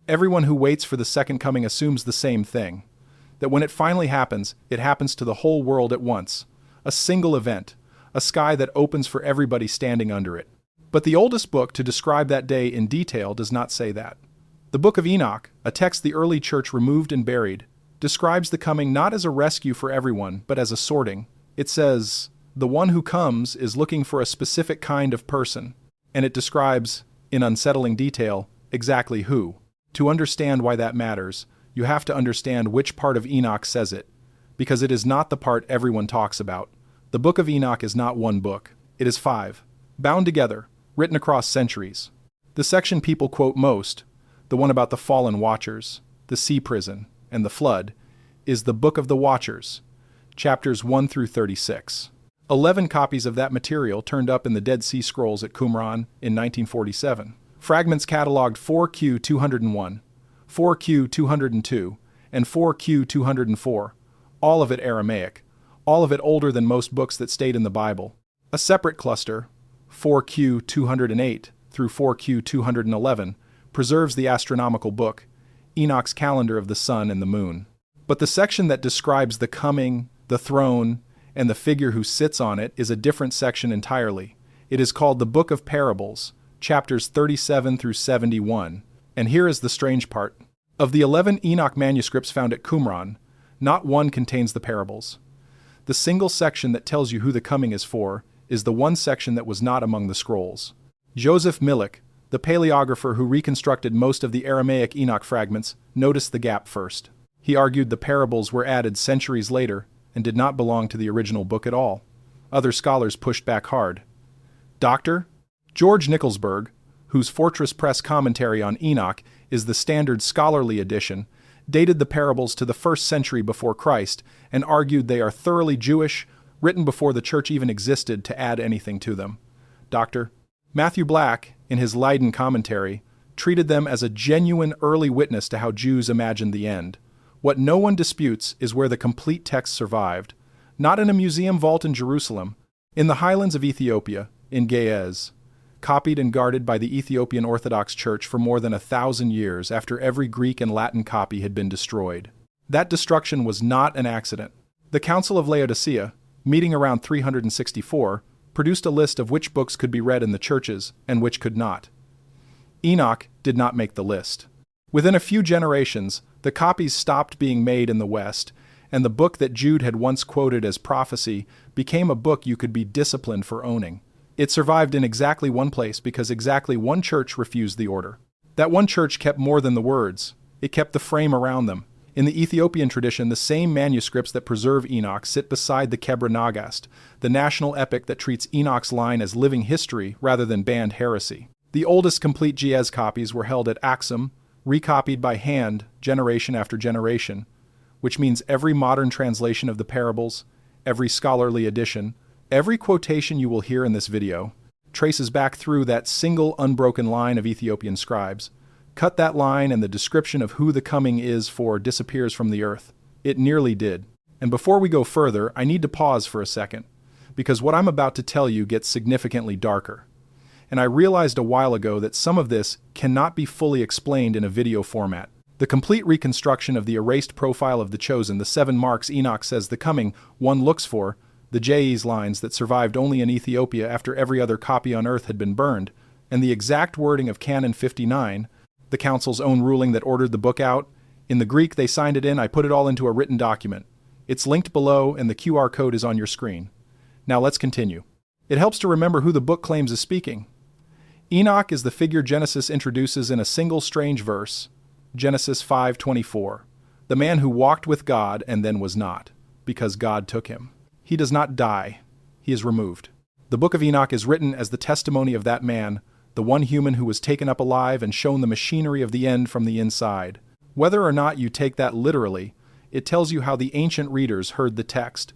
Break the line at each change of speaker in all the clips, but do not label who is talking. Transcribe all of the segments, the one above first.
Everyone who waits for the second coming assumes the same thing. That when it finally happens, it happens to the whole world at once. A single event, a sky that opens for everybody standing under it. But the oldest book to describe that day in detail does not say that. The Book of Enoch, a text the early church removed and buried, describes the coming not as a rescue for everyone, but as a sorting. It says, "The one who comes is looking for a specific kind of person," and it describes, in unsettling detail, exactly who. To understand why that matters, you have to understand which part of Enoch says it, because it is not the part everyone talks about. The Book of Enoch is not one book. It is 5, bound together, written across centuries. The section people quote most, the one about the fallen watchers, the sea prison, and the flood, is the Book of the Watchers, chapters 1 through 36. 11 copies of that material turned up in the Dead Sea Scrolls at Qumran in 1947. Fragments catalogued 4Q201, 4Q202, and 4Q204, all of it Aramaic, all of it older than most books that stayed in the Bible. A separate cluster, 4Q208 through 4Q211, preserves the astronomical book, Enoch's calendar of the sun and the moon. But the section that describes the coming, the throne, and the figure who sits on it is a different section entirely. It is called the Book of Parables, chapters 37 through 71. And here is the strange part. Of the 11 Enoch manuscripts found at Qumran, not one contains the parables. The single section that tells you who the coming is for is the one section that was not among the scrolls. Joseph Millick, the paleographer who reconstructed most of the Aramaic Enoch fragments, noticed the gap first. He argued the parables were added centuries later and did not belong to the original book at all. Other scholars pushed back hard. Dr. George Nicholsburg, whose Fortress Press commentary on Enoch is the standard scholarly edition, dated the parables to the 1st century before Christ and argued they are thoroughly Jewish, written before the church even existed to add anything to them. Dr. Matthew Black, in his Leiden commentary, treated them as a genuine early witness to how Jews imagined the end. What no one disputes is where the complete text survived, not in a museum vault in Jerusalem, in the highlands of Ethiopia, in Ge'ez, copied and guarded by the Ethiopian Orthodox Church for more than 1,000 years after every Greek and Latin copy had been destroyed. That destruction was not an accident. The Council of Laodicea, meeting around 364, produced a list of which books could be read in the churches and which could not. Enoch did not make the list. Within a few generations, the copies stopped being made in the West, and the book that Jude had once quoted as prophecy became a book you could be disciplined for owning. It survived in exactly one place because exactly one church refused the order. That one church kept more than the words. It kept the frame around them. In the Ethiopian tradition, the same manuscripts that preserve Enoch sit beside the Kebra Nagast, the national epic that treats Enoch's line as living history rather than banned heresy. The oldest complete Ge'ez copies were held at Axum, recopied by hand generation after generation, which means every modern translation of the parables, every scholarly edition, every quotation you will hear in this video, traces back through that single unbroken line of Ethiopian scribes. Cut that line and the description of who the coming is for disappears from the earth. It nearly did. And before we go further, I need to pause for a second, because what I'm about to tell you gets significantly darker. And I realized a while ago that some of this cannot be fully explained in a video format. The complete reconstruction of the erased profile of the chosen, the 7 marks Enoch says the coming one looks for, the Ge'ez lines that survived only in Ethiopia after every other copy on earth had been burned, and the exact wording of Canon 59, the council's own ruling that ordered the book out. In the Greek they signed it in, I put it all into a written document. It's linked below and the QR code is on your screen. Now let's continue. It helps to remember who the book claims is speaking. Enoch is the figure Genesis introduces in a single strange verse, Genesis 5:24, the man who walked with God and then was not, because God took him. He does not die. He is removed. The Book of Enoch is written as the testimony of that man, the one human who was taken up alive and shown the machinery of the end from the inside. Whether or not you take that literally, it tells you how the ancient readers heard the text.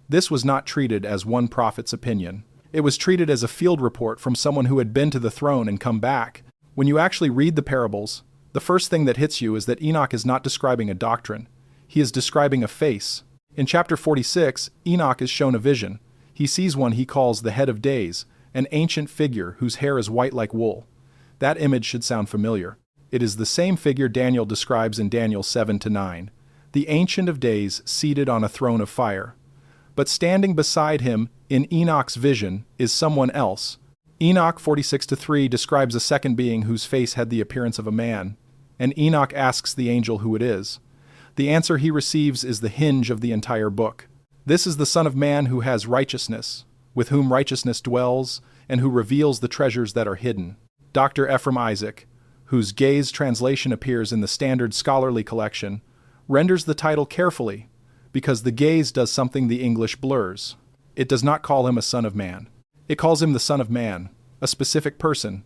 This was not treated as one prophet's opinion. It was treated as a field report from someone who had been to the throne and come back. When you actually read the parables, the first thing that hits you is that Enoch is not describing a doctrine. He is describing a face. In chapter 46, Enoch is shown a vision. He sees one he calls the head of days, an ancient figure whose hair is white like wool. That image should sound familiar. It is the same figure Daniel describes in Daniel 7-9, the Ancient of Days seated on a throne of fire. But standing beside him in Enoch's vision is someone else. Enoch 46-3 describes a second being whose face had the appearance of a man, and Enoch asks the angel who it is. The answer he receives is the hinge of the entire book. This is the Son of Man who has righteousness, with whom righteousness dwells, and who reveals the treasures that are hidden. Dr. Ephraim Isaac, whose Gaze translation appears in the Standard Scholarly Collection, renders the title carefully, because the Gaze does something the English blurs. It does not call him a son of man. It calls him the Son of Man, a specific person,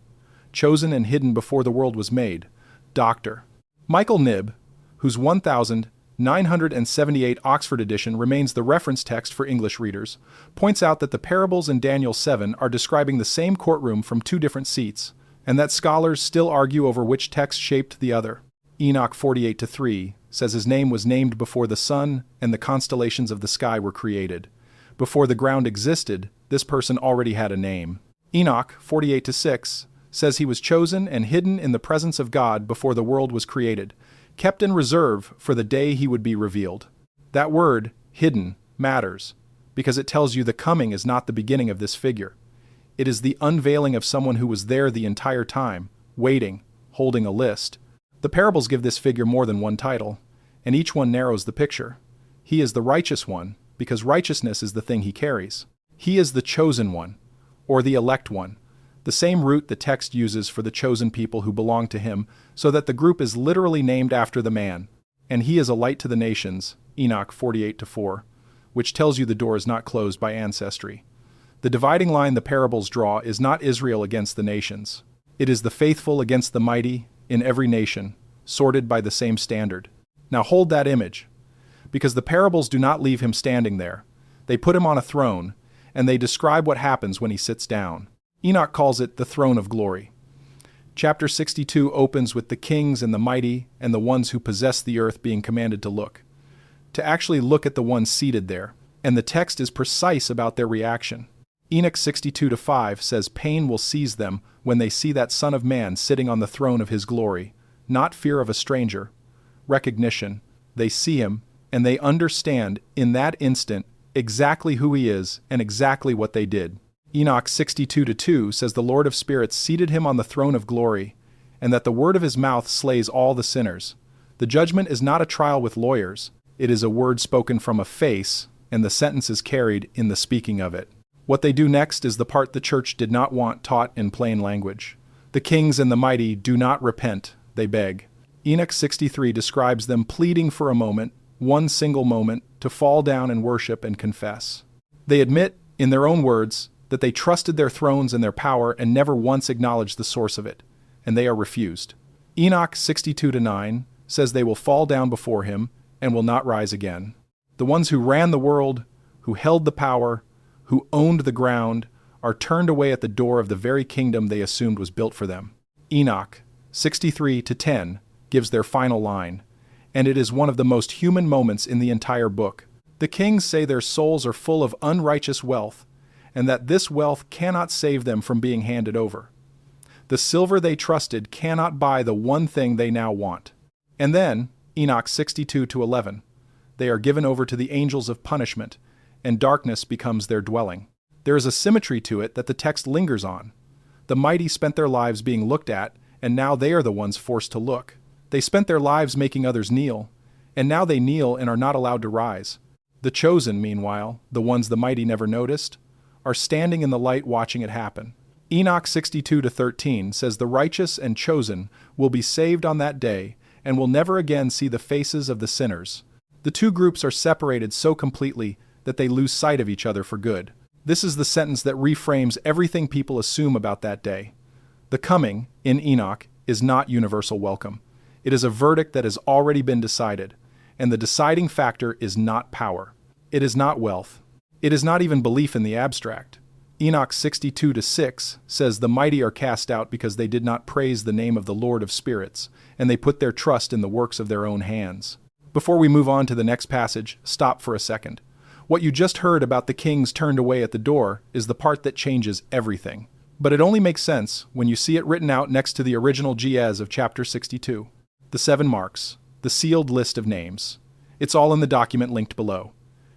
chosen and hidden before the world was made. Dr. Michael Knibb, whose 1978 Oxford edition remains the reference text for English readers, points out that the parables in Daniel 7 are describing the same courtroom from two different seats, and that scholars still argue over which text shaped the other. Enoch 48-3 says his name was named before the sun and the constellations of the sky were created. Before the ground existed, this person already had a name. Enoch 48-6 says he was chosen and hidden in the presence of God before the world was created, kept in reserve for the day he would be revealed. That word, hidden, matters, because it tells you the coming is not the beginning of this figure. It is the unveiling of someone who was there the entire time, waiting, holding a list. The parables give this figure more than one title, and each one narrows the picture. He is the righteous one, because righteousness is the thing he carries. He is the chosen one, or the elect one, the same root the text uses for the chosen people who belong to him, so that the group is literally named after the man. And he is a light to the nations, Enoch 48-4, which tells you the door is not closed by ancestry. The dividing line the parables draw is not Israel against the nations. It is the faithful against the mighty in every nation, sorted by the same standard. Now hold that image, because the parables do not leave him standing there. They put him on a throne, and they describe what happens when he sits down. Enoch calls it the throne of glory. Chapter 62 opens with the kings and the mighty and the ones who possess the earth being commanded to look at the one seated there, and the text is precise about their reaction. Enoch 62-5 says pain will seize them when they see that Son of Man sitting on the throne of his glory, not fear of a stranger, recognition. They see him, and they understand in that instant exactly who he is and exactly what they did. Enoch 62-2 says the Lord of Spirits seated him on the throne of glory, and that the word of his mouth slays all the sinners. The judgment is not a trial with lawyers. It is a word spoken from a face, and the sentence is carried in the speaking of it. What they do next is the part the church did not want taught in plain language. The kings and the mighty do not repent, they beg. Enoch 63 describes them pleading for a moment, one single moment, to fall down and worship and confess. They admit, in their own words, that they trusted their thrones and their power and never once acknowledged the source of it, and they are refused. Enoch 62-9 says they will fall down before him and will not rise again. The ones who ran the world, who held the power, who owned the ground, are turned away at the door of the very kingdom they assumed was built for them. Enoch 63-10 gives their final line, and it is one of the most human moments in the entire book. The kings say their souls are full of unrighteous wealth, and that this wealth cannot save them from being handed over. The silver they trusted cannot buy the one thing they now want. And then, Enoch 62-11, they are given over to the angels of punishment, and darkness becomes their dwelling. There is a symmetry to it that the text lingers on. The mighty spent their lives being looked at, and now they are the ones forced to look. They spent their lives making others kneel, and now they kneel and are not allowed to rise. The chosen, meanwhile, the ones the mighty never noticed, are standing in the light watching it happen. Enoch 62-13 says the righteous and chosen will be saved on that day and will never again see the faces of the sinners. The two groups are separated so completely that they lose sight of each other for good. This is the sentence that reframes everything people assume about that day. The coming, in Enoch, is not universal welcome. It is a verdict that has already been decided, and the deciding factor is not power. It is not wealth. It is not even belief in the abstract. Enoch 62-6 says the mighty are cast out because they did not praise the name of the Lord of Spirits, and they put their trust in the works of their own hands. Before we move on to the next passage, stop for a second. What you just heard about the kings turned away at the door is the part that changes everything. But it only makes sense when you see it written out next to the original GES of chapter 62. The 7 marks, the sealed list of names. It's all in the document linked below.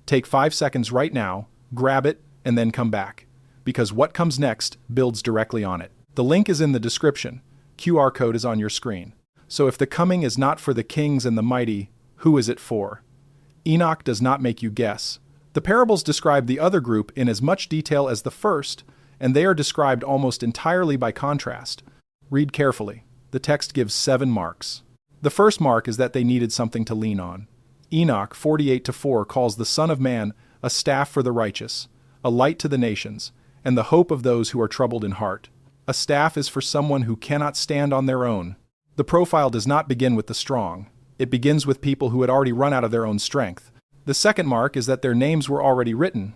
Take 5 seconds right now, grab it, and then come back, because what comes next builds directly on it. The link is in the description. QR code is on your screen. So if the coming is not for the kings and the mighty, who is it for? Enoch does not make you guess. The parables describe the other group in as much detail as the first, and they are described almost entirely by contrast. Read carefully. The text gives 7 marks. The first mark is that they needed something to lean on. Enoch 48:4 calls the Son of Man a staff for the righteous, a light to the nations, and the hope of those who are troubled in heart. A staff is for someone who cannot stand on their own. The profile does not begin with the strong. It begins with people who had already run out of their own strength. The second mark is that their names were already written.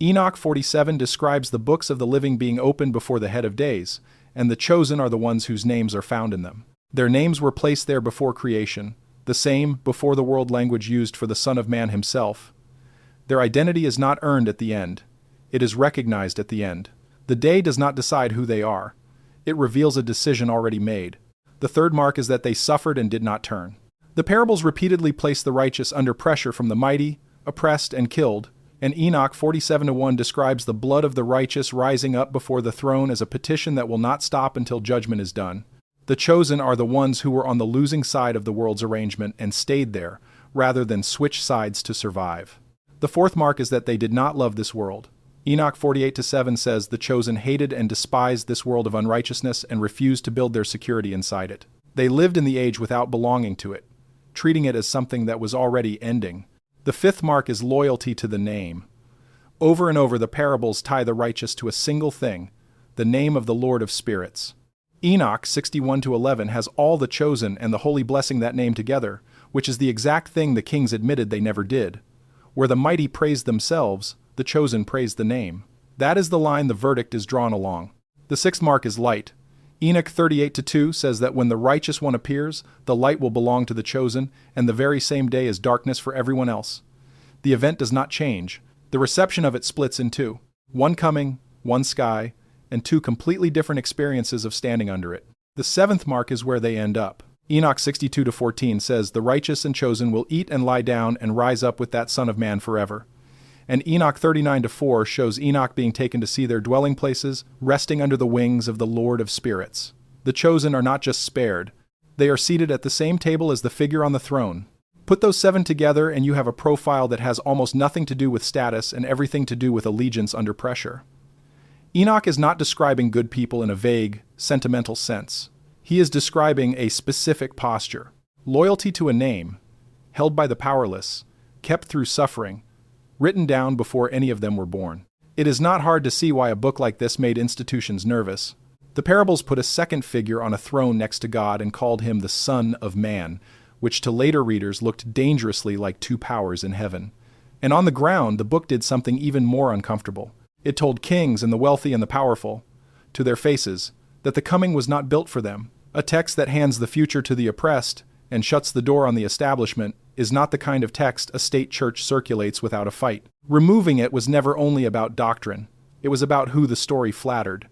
Enoch 47 describes the books of the living being opened before the head of days, and the chosen are the ones whose names are found in them. Their names were placed there before creation, the same before the world language used for the Son of Man himself. Their identity is not earned at the end. It is recognized at the end. The day does not decide who they are. It reveals a decision already made. The third mark is that they suffered and did not turn. The parables repeatedly place the righteous under pressure from the mighty, oppressed, and killed, and Enoch 47:1 describes the blood of the righteous rising up before the throne as a petition that will not stop until judgment is done. The chosen are the ones who were on the losing side of the world's arrangement and stayed there, rather than switch sides to survive. The fourth mark is that they did not love this world. Enoch 48:7 says the chosen hated and despised this world of unrighteousness and refused to build their security inside it. They lived in the age without belonging to it, treating it as something that was already ending. The fifth mark is loyalty to the name. Over and over the parables tie the righteous to a single thing, the name of the Lord of spirits. Enoch 61:11 has all the chosen and the holy blessing that name together, which is the exact thing the kings admitted they never did. Where the mighty praised themselves, the chosen praised the name. That is the line the verdict is drawn along. The sixth mark is light. Enoch 38:2 says that when the righteous one appears, the light will belong to the chosen, and the very same day is darkness for everyone else. The event does not change. The reception of it splits in two. One coming, one sky, and two completely different experiences of standing under it. The seventh mark is where they end up. Enoch 62:14 says the righteous and chosen will eat and lie down and rise up with that Son of Man forever. And Enoch 39:4 shows Enoch being taken to see their dwelling places, resting under the wings of the Lord of spirits. The chosen are not just spared. They are seated at the same table as the figure on the throne. Put those 7 together and you have a profile that has almost nothing to do with status and everything to do with allegiance under pressure. Enoch is not describing good people in a vague, sentimental sense. He is describing a specific posture. Loyalty to a name, held by the powerless, kept through suffering, written down before any of them were born. It is not hard to see why a book like this made institutions nervous. The parables put a second figure on a throne next to God and called him the Son of Man, which to later readers looked dangerously like 2 powers in heaven. And on the ground, the book did something even more uncomfortable. It told kings and the wealthy and the powerful, to their faces, that the coming was not built for them. A text that hands the future to the oppressed and shuts the door on the establishment is not the kind of text a state church circulates without a fight. Removing it was never only about doctrine. It was about who the story flattered.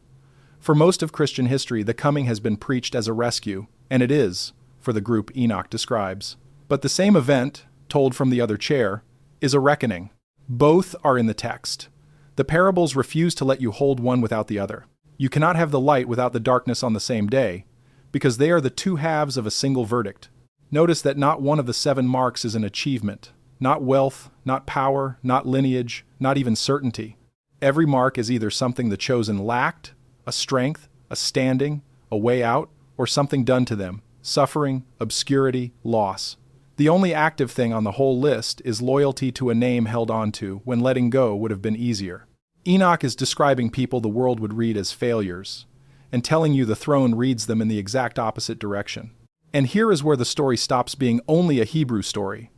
For most of Christian history, the coming has been preached as a rescue, and it is, for the group Enoch describes. But the same event, told from the other chair, is a reckoning. Both are in the text. The parables refuse to let you hold one without the other. You cannot have the light without the darkness on the same day, because they are the 2 halves of a single verdict. Notice that not one of the 7 marks is an achievement. Not wealth, not power, not lineage, not even certainty. Every mark is either something the chosen lacked, a strength, a standing, a way out, or something done to them, suffering, obscurity, loss. The only active thing on the whole list is loyalty to a name held onto when letting go would have been easier. Enoch is describing people the world would read as failures, and telling you the throne reads them in the exact opposite direction. And here is where the story stops being only a Hebrew story,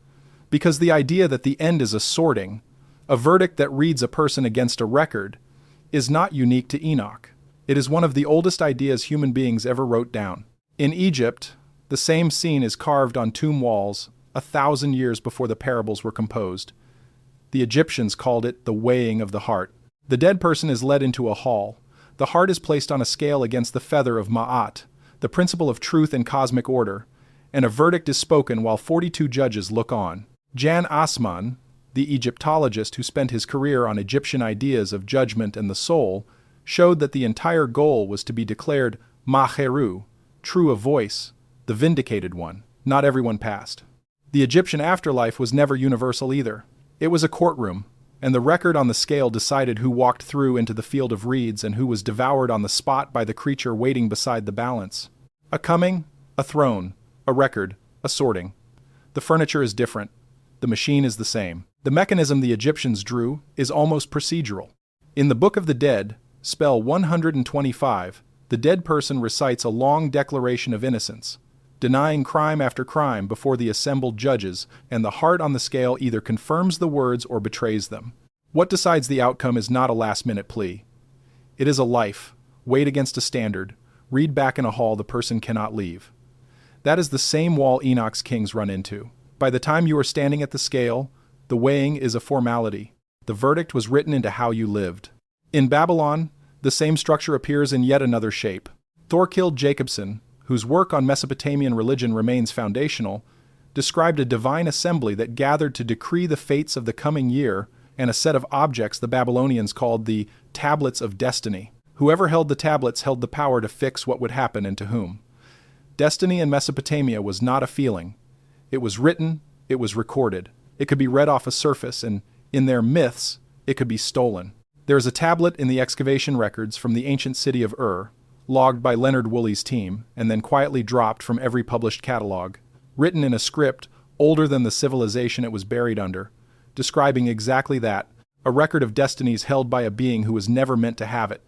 because the idea that the end is a sorting, a verdict that reads a person against a record, is not unique to Enoch. It is one of the oldest ideas human beings ever wrote down. In Egypt, the same scene is carved on tomb walls 1,000 years before the parables were composed. The Egyptians called it the weighing of the heart. The dead person is led into a hall. The heart is placed on a scale against the feather of Ma'at, the principle of truth and cosmic order, and a verdict is spoken while 42 judges look on. Jan Assmann, the Egyptologist who spent his career on Egyptian ideas of judgment and the soul, showed that the entire goal was to be declared Maheru, true of voice, the vindicated one. Not everyone passed. The Egyptian afterlife was never universal either. It was a courtroom, and the record on the scale decided who walked through into the field of reeds and who was devoured on the spot by the creature waiting beside the balance. A coming, a throne, a record, a sorting. The furniture is different. The machine is the same. The mechanism the Egyptians drew is almost procedural. In the Book of the Dead, spell 125, the dead person recites a long declaration of innocence, denying crime after crime before the assembled judges, and the heart on the scale either confirms the words or betrays them. What decides the outcome is not a last-minute plea. It is a life, weighed against a standard, read back in a hall the person cannot leave. That is the same wall Enoch's kings run into. By the time you are standing at the scale, the weighing is a formality. The verdict was written into how you lived. In Babylon, the same structure appears in yet another shape. Thorkild Jacobson, whose work on Mesopotamian religion remains foundational, described a divine assembly that gathered to decree the fates of the coming year and a set of objects the Babylonians called the Tablets of Destiny. Whoever held the tablets held the power to fix what would happen and to whom. Destiny in Mesopotamia was not a feeling. It was written, it was recorded. It could be read off a surface, and in their myths, it could be stolen. There is a tablet in the excavation records from the ancient city of Ur, logged by Leonard Woolley's team, and then quietly dropped from every published catalog, written in a script older than the civilization it was buried under, describing exactly that, a record of destinies held by a being who was never meant to have it.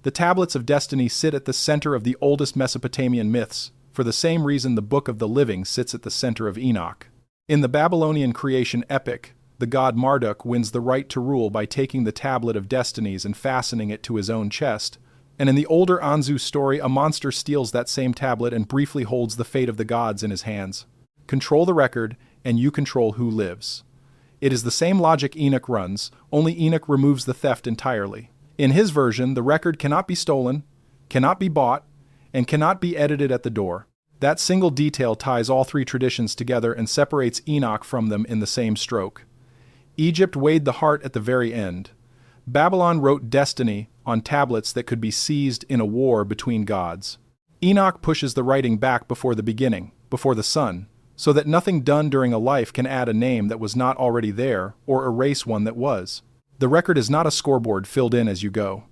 The tablets of destiny sit at the center of the oldest Mesopotamian myths, for the same reason the Book of the Living sits at the center of Enoch. In the Babylonian creation epic, the god Marduk wins the right to rule by taking the tablet of destinies and fastening it to his own chest, and in the older Anzu story, a monster steals that same tablet and briefly holds the fate of the gods in his hands. Control the record, and you control who lives. It is the same logic Enoch runs, only Enoch removes the theft entirely. In his version, the record cannot be stolen, cannot be bought, and cannot be edited at the door. That single detail ties all three traditions together and separates Enoch from them in the same stroke. Egypt weighed the heart at the very end. Babylon wrote destiny on tablets that could be seized in a war between gods. Enoch pushes the writing back before the beginning, before the sun, so that nothing done during a life can add a name that was not already there or erase one that was. The record is not a scoreboard filled in as you go.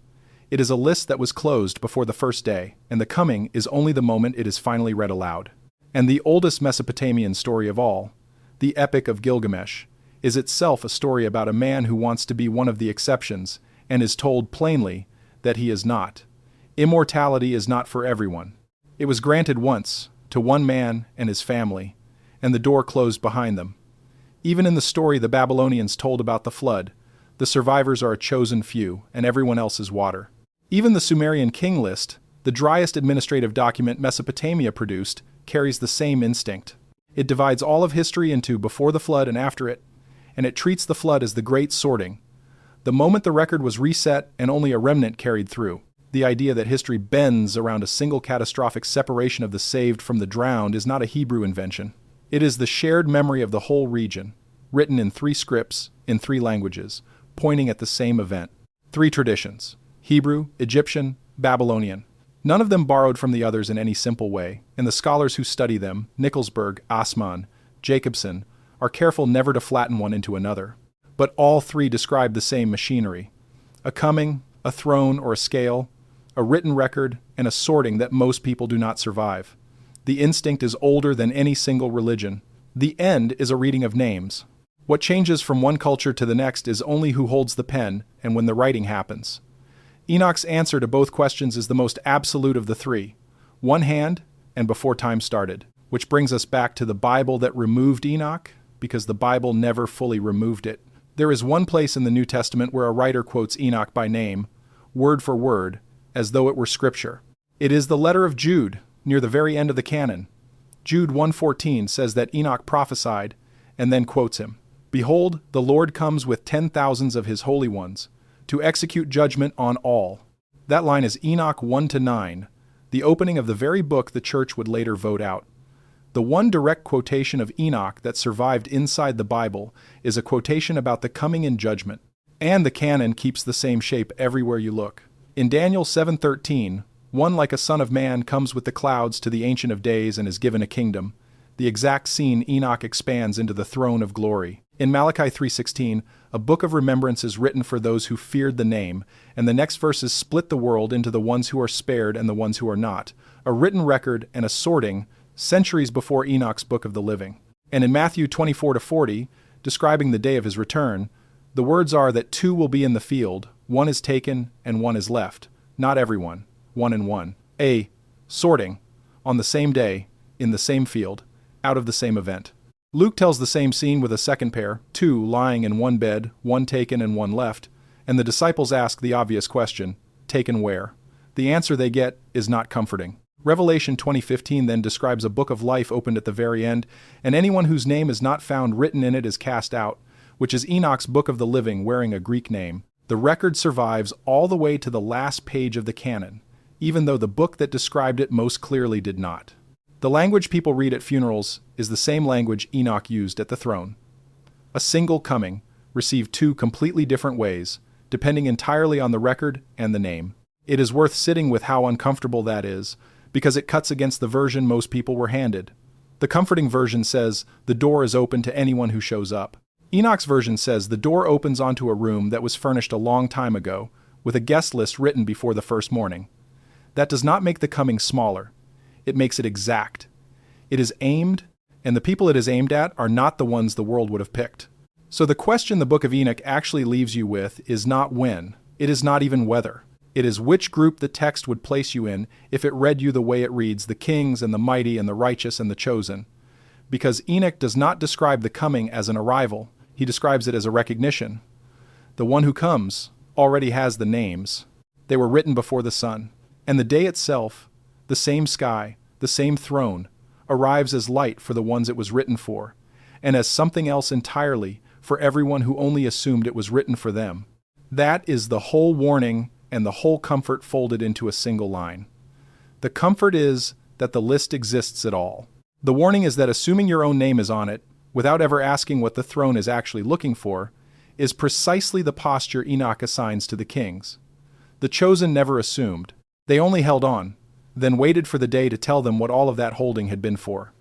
It is a list that was closed before the first day, and the coming is only the moment it is finally read aloud. And the oldest Mesopotamian story of all, the Epic of Gilgamesh, is itself a story about a man who wants to be one of the exceptions and is told plainly that he is not. Immortality is not for everyone. It was granted once, to one man and his family, and the door closed behind them. Even in the story the Babylonians told about the flood, the survivors are a chosen few, and everyone else is water. Even the Sumerian king list, the driest administrative document Mesopotamia produced, carries the same instinct. It divides all of history into before the flood and after it, and it treats the flood as the great sorting. The moment the record was reset and only a remnant carried through. The idea that history bends around a single catastrophic separation of the saved from the drowned is not a Hebrew invention. It is the shared memory of the whole region, written in 3 scripts, in 3 languages, pointing at the same event. 3 traditions: Hebrew, Egyptian, Babylonian. None of them borrowed from the others in any simple way, and the scholars who study them, Nickelsburg, Assmann, Jacobson, are careful never to flatten one into another. But all 3 describe the same machinery: a coming, a throne or a scale, a written record, and a sorting that most people do not survive. The instinct is older than any single religion. The end is a reading of names. What changes from one culture to the next is only who holds the pen and when the writing happens. Enoch's answer to both questions is the most absolute of the 3: one hand and before time started. Which brings us back to the Bible that removed Enoch, because the Bible never fully removed it. There is one place in the New Testament where a writer quotes Enoch by name, word for word, as though it were scripture. It is the letter of Jude, near the very end of the canon. Jude 1:14 says that Enoch prophesied, and then quotes him. Behold, the Lord comes with 10,000s of his holy ones, to execute judgment on all. That line is Enoch 1-9, the opening of the very book the church would later vote out. The one direct quotation of Enoch that survived inside the Bible is a quotation about the coming in judgment. And the canon keeps the same shape everywhere you look. In Daniel 7:13, one like a son of man comes with the clouds to the Ancient of Days and is given a kingdom. The exact scene Enoch expands into the throne of glory. In Malachi 3:16, a book of remembrance is written for those who feared the name, and the next verses split the world into the ones who are spared and the ones who are not, a written record and a sorting centuries before Enoch's Book of the Living. And in Matthew 24-40, describing the day of his return, the words are that 2 will be in the field, 1 is taken and 1 is left. Not everyone, 1 and 1. A sorting, on the same day, in the same field, out of the same event. Luke tells the same scene with a second pair, 2 lying in one bed, 1 taken and 1 left, and the disciples ask the obvious question, taken where? The answer they get is not comforting. Revelation 20:15 then describes a book of life opened at the very end, and anyone whose name is not found written in it is cast out, which is Enoch's Book of the Living wearing a Greek name. The record survives all the way to the last page of the canon, even though the book that described it most clearly did not. The language people read at funerals is the same language Enoch used at the throne. A single coming, received 2 completely different ways, depending entirely on the record and the name. It is worth sitting with how uncomfortable that is, because it cuts against the version most people were handed. The comforting version says, the door is open to anyone who shows up. Enoch's version says the door opens onto a room that was furnished a long time ago, with a guest list written before the first morning. That does not make the coming smaller. It makes it exact. It is aimed, and the people it is aimed at are not the ones the world would have picked. So the question the Book of Enoch actually leaves you with is not when, it is not even whether. It is which group the text would place you in if it read you the way it reads the kings and the mighty and the righteous and the chosen. Because Enoch does not describe the coming as an arrival, he describes it as a recognition. The one who comes already has the names. They were written before the sun. And the day itself, the same sky, the same throne, arrives as light for the ones it was written for, and as something else entirely for everyone who only assumed it was written for them. That is the whole warning and the whole comfort folded into a single line. The comfort is that the list exists at all. The warning is that assuming your own name is on it, without ever asking what the throne is actually looking for, is precisely the posture Enoch assigns to the kings. The chosen never assumed. They only held on, then waited for the day to tell them what all of that holding had been for.